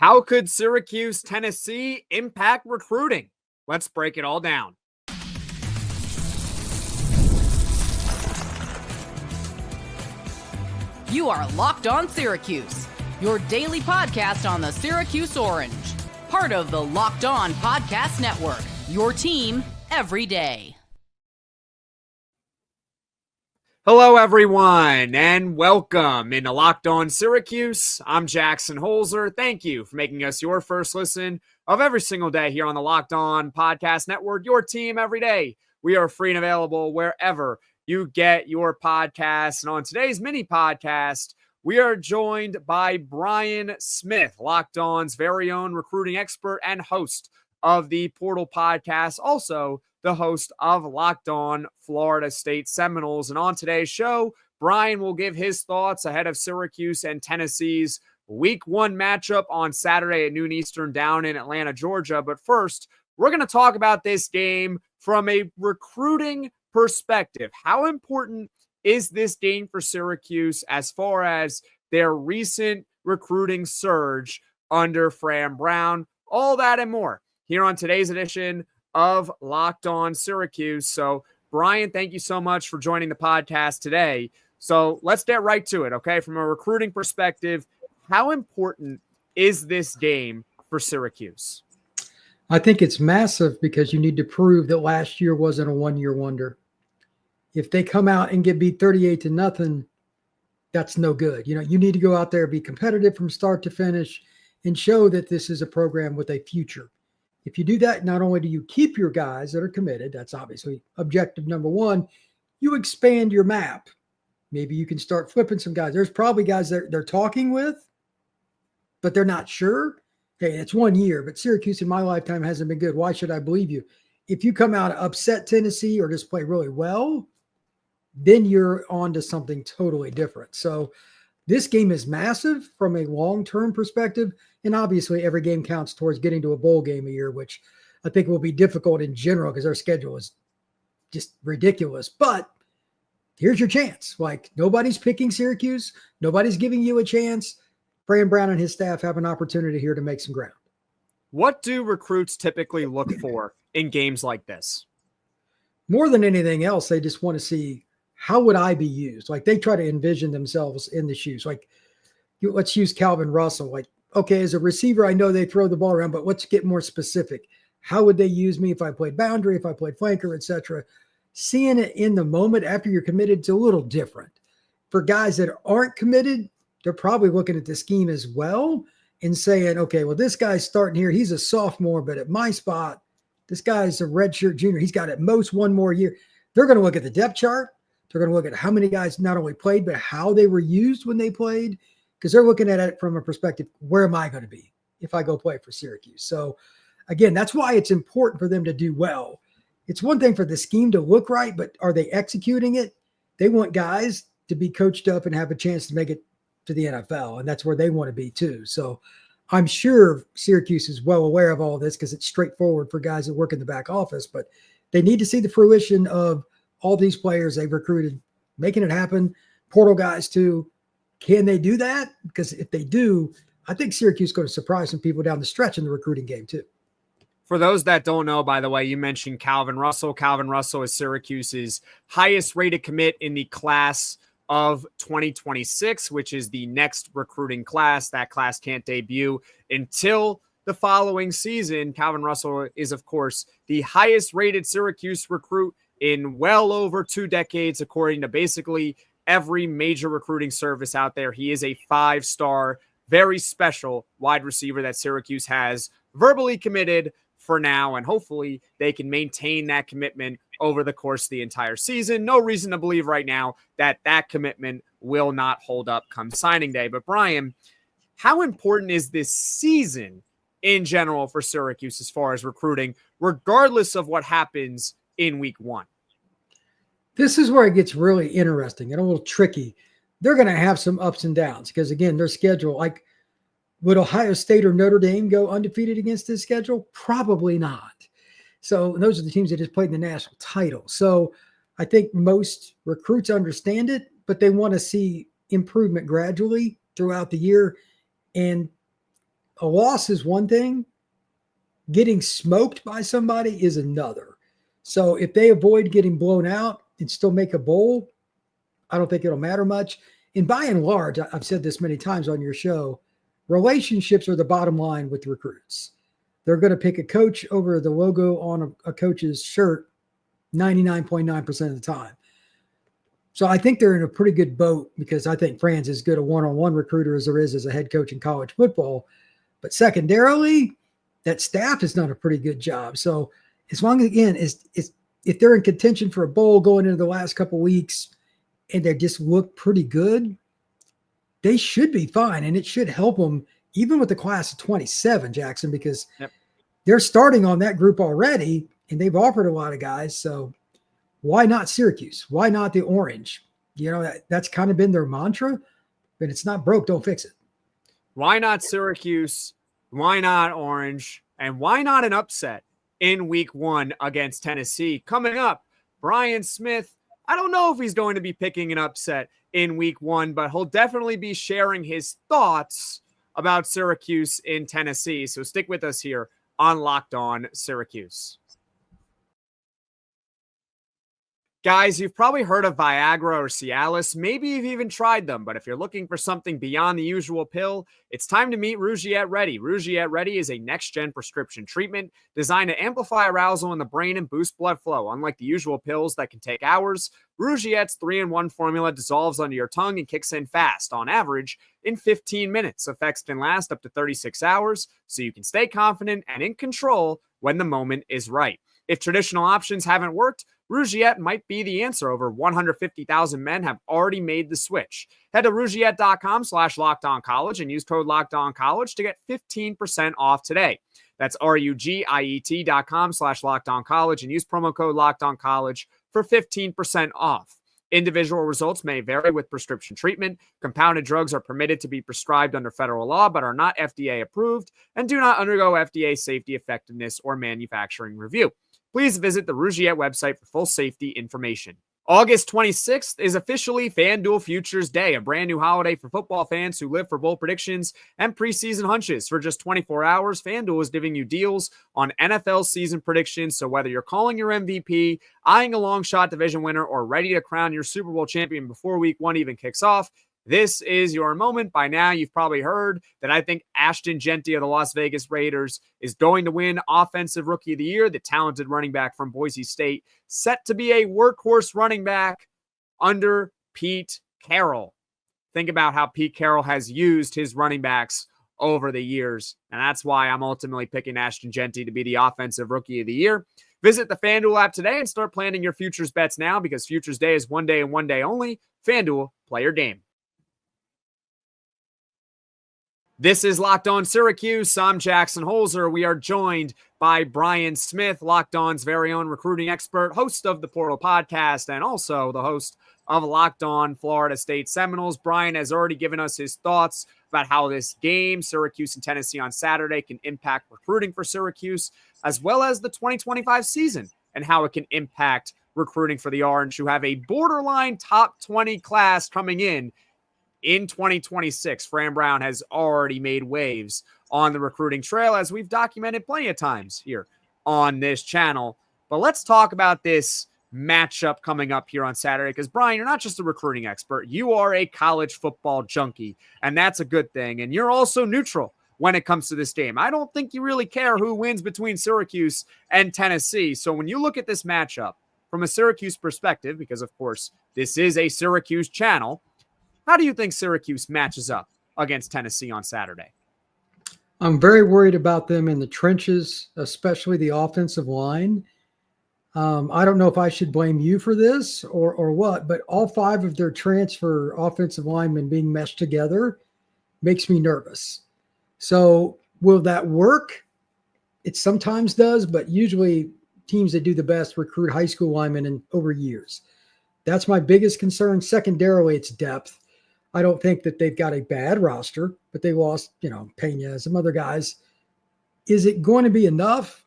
How could Syracuse, Tennessee impact recruiting? Let's break it all down. You are Locked On Syracuse, your daily podcast on the Syracuse Orange. Part of the Locked On Podcast Network, your team every day. Hello, everyone, and welcome into Locked On Syracuse. I'm Jackson Holzer. Thank you for making us your first listen of every single day here on the Locked On Podcast Network, your team every day. We are free and available wherever you get your podcasts. And on today's mini podcast, we are joined by Brian Smith, Locked On's very own recruiting expert and host of the Portal Podcast, also the host of Locked On Florida State Seminoles. And on today's show, Brian will give his thoughts ahead of Syracuse and Tennessee's Week 1 matchup on Saturday at noon Eastern down in Atlanta, Georgia. But first, we're going to talk about this game from a recruiting perspective. How important is this game for Syracuse as far as their recent recruiting surge under Fran Brown? All that and more here on today's edition of Locked On Syracuse. So, Brian, thank you so much for joining the podcast today. So let's get right to it, okay? From a recruiting perspective, how important is this game for Syracuse? I think it's massive because you need to prove that last year wasn't a one-year wonder. If they come out and get beat 38-0, that's no good. You need to go out there, be competitive from start to finish, and show that this is a program with a future. If you do that, not only do you keep your guys that are committed, that's obviously objective number one, you expand your map. Maybe you can start flipping some guys. There's probably guys that they're talking with, but they're not sure. Hey, it's 1 year, but Syracuse in my lifetime hasn't been good. Why should I believe you? If you come out upset Tennessee or just play really well, then you're on to something totally different. So this game is massive from a long-term perspective, and obviously every game counts towards getting to a bowl game a year, which I think will be difficult in general because our schedule is just ridiculous. But here's your chance. Like, nobody's picking Syracuse. Nobody's giving you a chance. Fran Brown and his staff have an opportunity here to make some ground. What do recruits typically look for in games like this? More than anything else, they just want to see, how would I be used? Like, they try to envision themselves in the shoes. Like, let's use Calvin Russell. Like, okay, as a receiver, I know they throw the ball around, but let's get more specific. How would they use me if I played boundary, if I played flanker, etc.? Seeing it in the moment after you're committed is a little different. For guys that aren't committed, they're probably looking at the scheme as well and saying, okay, well, this guy's starting here. He's a sophomore, but at my spot, this guy's a redshirt junior. He's got at most one more year. They're going to look at the depth chart. They're going to look at how many guys not only played, but how they were used when they played, because they're looking at it from a perspective, where am I going to be if I go play for Syracuse? So, again, that's why it's important for them to do well. It's one thing for the scheme to look right, but are they executing it? They want guys to be coached up and have a chance to make it to the NFL, and that's where they want to be too. So I'm sure Syracuse is well aware of all this because it's straightforward for guys that work in the back office, but they need to see the fruition of all these players they've recruited, making it happen. Portal guys too. Can they do that? Because if they do, I think Syracuse is going to surprise some people down the stretch in the recruiting game too. For those that don't know, by the way, you mentioned Calvin Russell. Calvin Russell is Syracuse's highest rated commit in the class of 2026, which is the next recruiting class. That class can't debut until the following season. Calvin Russell is, of course, the highest rated Syracuse recruit in well over 2 decades, according to basically every major recruiting service out there. He is a 5-star, very special wide receiver that Syracuse has verbally committed for now, and hopefully they can maintain that commitment over the course of the entire season. No reason to believe right now that that commitment will not hold up come signing day. But Brian, how important is this season in general for Syracuse as far as recruiting, regardless of what happens in week 1? This is where it gets really interesting and a little tricky. They're going to have some ups and downs because, again, their schedule, like, would Ohio State or Notre Dame go undefeated against this schedule? Probably not. So those are the teams that just played in the national title. So I think most recruits understand it, but they want to see improvement gradually throughout the year. And a loss is one thing. Getting smoked by somebody is another. So if they avoid getting blown out and still make a bowl, I don't think it'll matter much. And by and large, I've said this many times on your show, relationships are the bottom line with recruits. They're going to pick a coach over the logo on a coach's shirt 99.9% of the time. So I think they're in a pretty good boat because I think Fran's as good a one-on-one recruiter as there is as a head coach in college football. But secondarily, that staff has done a pretty good job. So as long as, again, if they're in contention for a bowl going into the last couple of weeks and they just look pretty good, they should be fine. And it should help them even with the class of 27, Jackson, because they're starting on that group already and they've offered a lot of guys. So why not Syracuse? Why not the Orange? You know, that's kind of been their mantra, but it's not broke, don't fix it. Why not Syracuse? Why not Orange? And why not an upset in week 1 against Tennessee? Coming up, Brian Smith, I don't know if he's going to be picking an upset in week 1, but he'll definitely be sharing his thoughts about Syracuse in Tennessee. So stick with us here on Locked On Syracuse. Guys, you've probably heard of Viagra or Cialis. Maybe you've even tried them, but if you're looking for something beyond the usual pill, it's time to meet Rugiet Ready. Rugiet Ready is a next-gen prescription treatment designed to amplify arousal in the brain and boost blood flow. Unlike the usual pills that can take hours, Rugiet's 3-in-1 formula dissolves under your tongue and kicks in fast, on average, in 15 minutes. Effects can last up to 36 hours, so you can stay confident and in control when the moment is right. If traditional options haven't worked, Rugiet might be the answer. Over 150,000 men have already made the switch. Head to Rugiet.com/LockedOnCollege and use code LockedOnCollege to get 15% off today. That's Rugiet.com/LockedOnCollege and use promo code LockedOnCollege for 15% off. Individual results may vary with prescription treatment. Compounded drugs are permitted to be prescribed under federal law but are not FDA approved and do not undergo FDA safety, effectiveness, or manufacturing review. Please visit the Rugiet website for full safety information. August 26th is officially FanDuel Futures Day, a brand new holiday for football fans who live for bold predictions and preseason hunches. For just 24 hours, FanDuel is giving you deals on NFL season predictions. So whether you're calling your MVP, eyeing a long shot division winner, or ready to crown your Super Bowl champion before week 1 even kicks off, this is your moment. By now, you've probably heard that I think Ashton Jeanty of the Las Vegas Raiders is going to win Offensive Rookie of the Year. The talented running back from Boise State, set to be a workhorse running back under Pete Carroll. Think about how Pete Carroll has used his running backs over the years, and that's why I'm ultimately picking Ashton Jeanty to be the Offensive Rookie of the Year. Visit the FanDuel app today and start planning your futures bets now, because Futures Day is one day and one day only. FanDuel, play your game. This is Locked On Syracuse. I'm Jackson Holzer. We are joined by Brian Smith, Locked On's very own recruiting expert, host of the Portal Podcast, and also the host of Locked On Florida State Seminoles. Brian has already given us his thoughts about how this game, Syracuse and Tennessee on Saturday, can impact recruiting for Syracuse, as well as the 2025 season and how it can impact recruiting for the Orange, who have a borderline top 20 class coming in 2026. Fran Brown has already made waves on the recruiting trail, as we've documented plenty of times here on this channel. But let's talk about this matchup coming up here on Saturday, because Brian, you're not just a recruiting expert, you are a college football junkie, and that's a good thing. And you're also neutral when it comes to this game. I don't think you really care who wins between Syracuse and Tennessee. So when you look at this matchup from a Syracuse perspective, because of course this is a Syracuse channel, how do you think Syracuse matches up against Tennessee on Saturday? I'm very worried about them in the trenches, especially the offensive line. I don't know if I should blame you for this or what, but all 5 of their transfer offensive linemen being meshed together makes me nervous. So will that work? It sometimes does, but usually teams that do the best recruit high school linemen over years. That's my biggest concern. Secondarily, it's depth. I don't think that they've got a bad roster, but they lost, Pena, some other guys. Is it going to be enough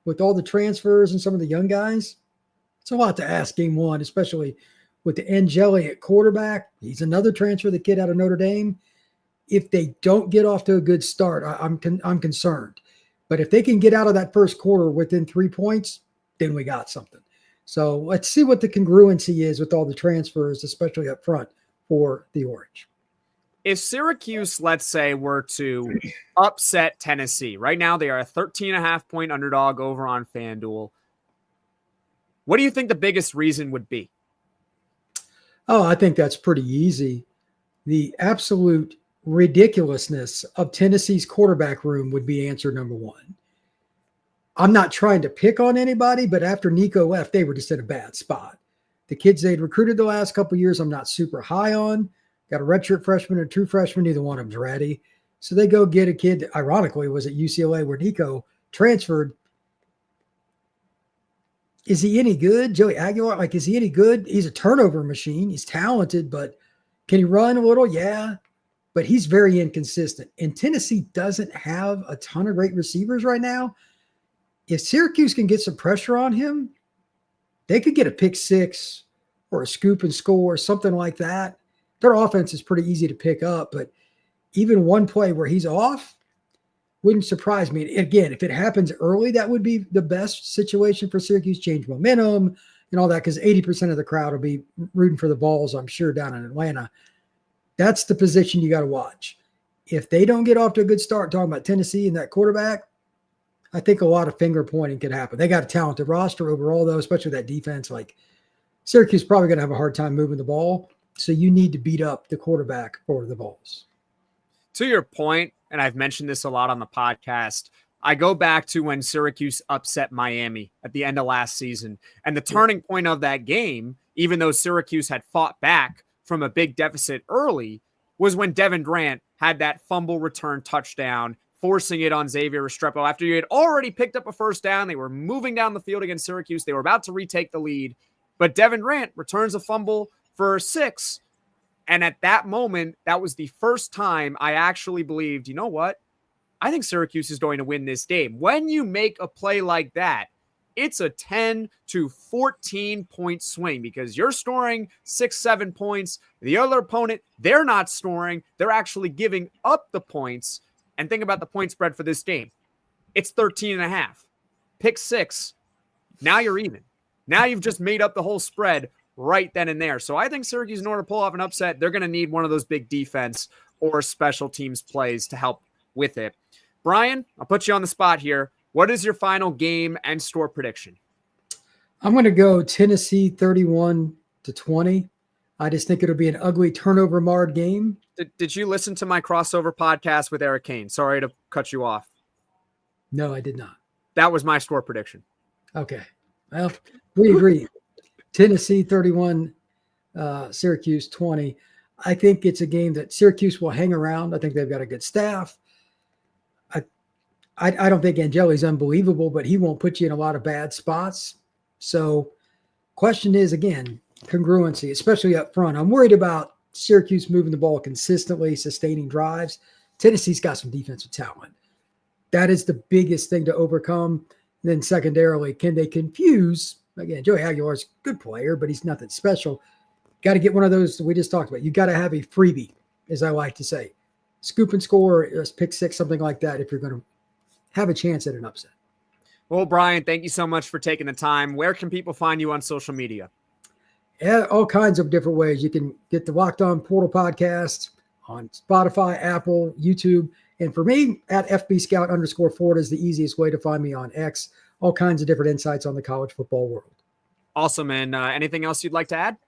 with all the transfers and some of the young guys? It's a lot to ask game 1, especially with the Angeli at quarterback. He's another transfer, the kid out of Notre Dame. if they don't get off to a good start, I'm concerned. But if they can get out of that first quarter within 3 points, then we got something. So let's see what the congruency is with all the transfers, especially up front for the Orange. If Syracuse, let's say, were to upset Tennessee, right now they are a 13.5-point underdog over on FanDuel. What do you think the biggest reason would be? Oh, I think that's pretty easy. The absolute ridiculousness of Tennessee's quarterback room would be answer number one. I'm not trying to pick on anybody, but after Nico left, they were just in a bad spot. The kids they'd recruited the last couple of years, I'm not super high on. Got a redshirt freshman and two freshmen, neither one of them's ready. So they go get a kid that ironically was at UCLA where Nico transferred. Is he any good? Joey Aguilar, like, is he any good? He's a turnover machine. He's talented, but can he run a little? Yeah, but he's very inconsistent. And Tennessee doesn't have a ton of great receivers right now. If Syracuse can get some pressure on him, they could get a pick six or a scoop and score, something like that. Their offense is pretty easy to pick up, but even one play where he's off wouldn't surprise me. Again, if it happens early, that would be the best situation for Syracuse, change momentum and all that, because 80% of the crowd will be rooting for the Vols, I'm sure, down in Atlanta. That's the position you got to watch. If they don't get off to a good start, talking about Tennessee and that quarterback, I think a lot of finger pointing could happen. They got a talented roster overall, though, especially that defense. Like, Syracuse is probably going to have a hard time moving the ball, so you need to beat up the quarterback for the Vols. To your point, and I've mentioned this a lot on the podcast, I go back to when Syracuse upset Miami at the end of last season. And the turning point of that game, even though Syracuse had fought back from a big deficit early, was when Devin Grant had that fumble return touchdown, forcing it on Xavier Restrepo. After you had already picked up a first down, they were moving down the field against Syracuse. They were about to retake the lead, but Devin Grant returns a fumble for 6. And at that moment, that was the first time I actually believed, you know what? I think Syracuse is going to win this game. When you make a play like that, it's a 10 to 14 point swing because you're scoring 6-7 points. The other opponent, they're not scoring. They're actually giving up the points. And think about the point spread for this game. It's 13.5. Pick 6. Now you're even. Now you've just made up the whole spread right then and there. So I think Syracuse, in order to pull off an upset, they're going to need one of those big defense or special teams plays to help with it. Brian, I'll put you on the spot here. What is your final game and score prediction? I'm going to go Tennessee 31-20. I just think it'll be an ugly turnover marred game. Did you listen to my crossover podcast with Eric Kane? Sorry to cut you off. No, I did not. That was my score prediction. Okay. Well, we agree. Tennessee 31, Syracuse 20. I think it's a game that Syracuse will hang around. I think they've got a good staff. I don't think Angeli's unbelievable, but he won't put you in a lot of bad spots. So question is, again, congruency, especially up front. I'm worried about Syracuse moving the ball consistently, sustaining drives. Tennessee's got some defensive talent. That is the biggest thing to overcome. And then secondarily, can they confuse? Again, Joey Aguilar's a good player, but he's nothing special. Got to get one of those we just talked about. You got to have a freebie, as I like to say. Scoop and score, pick 6, something like that, if you're going to have a chance at an upset. Well, Brian, thank you so much for taking the time. Where can people find you on social media? Yeah, all kinds of different ways. You can get the Locked On Portal podcast on Spotify, Apple, YouTube. And for me, at FBScout_Florida is the easiest way to find me on X. All kinds of different insights on the college football world. Awesome. And anything else you'd like to add?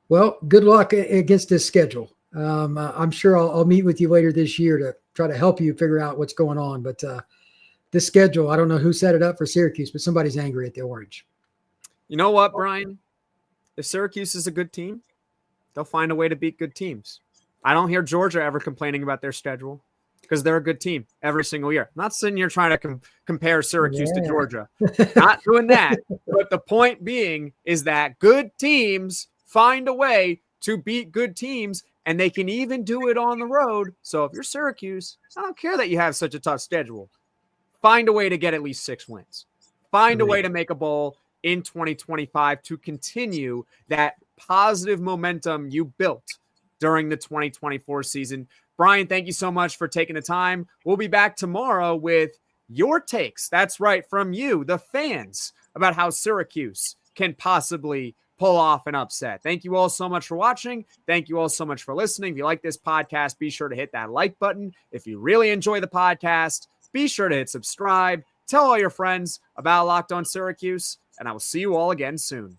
Well, good luck against this schedule. I'm sure I'll meet with you later this year to try to help you figure out what's going on. But this schedule, I don't know who set it up for Syracuse, but somebody's angry at the Orange. You know what, Brian? If Syracuse is a good team, they'll find a way to beat good teams. I don't hear Georgia ever complaining about their schedule because they're a good team every single year. I'm not sitting here trying to compare Syracuse to Georgia. Not doing that. But the point being is that good teams find a way to beat good teams, and they can even do it on the road. So if you're Syracuse, I don't care that you have such a tough schedule. Find a way to get at least 6 wins. Find a way to make a bowl in 2025 to continue that positive momentum you built during the 2024 season. Brian, thank you so much for taking the time. We'll be back tomorrow with your takes. That's right, from you, the fans, about how Syracuse can possibly pull off an upset. Thank you all so much for watching. Thank you all so much for listening. If you like this podcast, be sure to hit that like button. If you really enjoy the podcast, be sure to hit subscribe. Tell all your friends about Locked On Syracuse, and I will see you all again soon.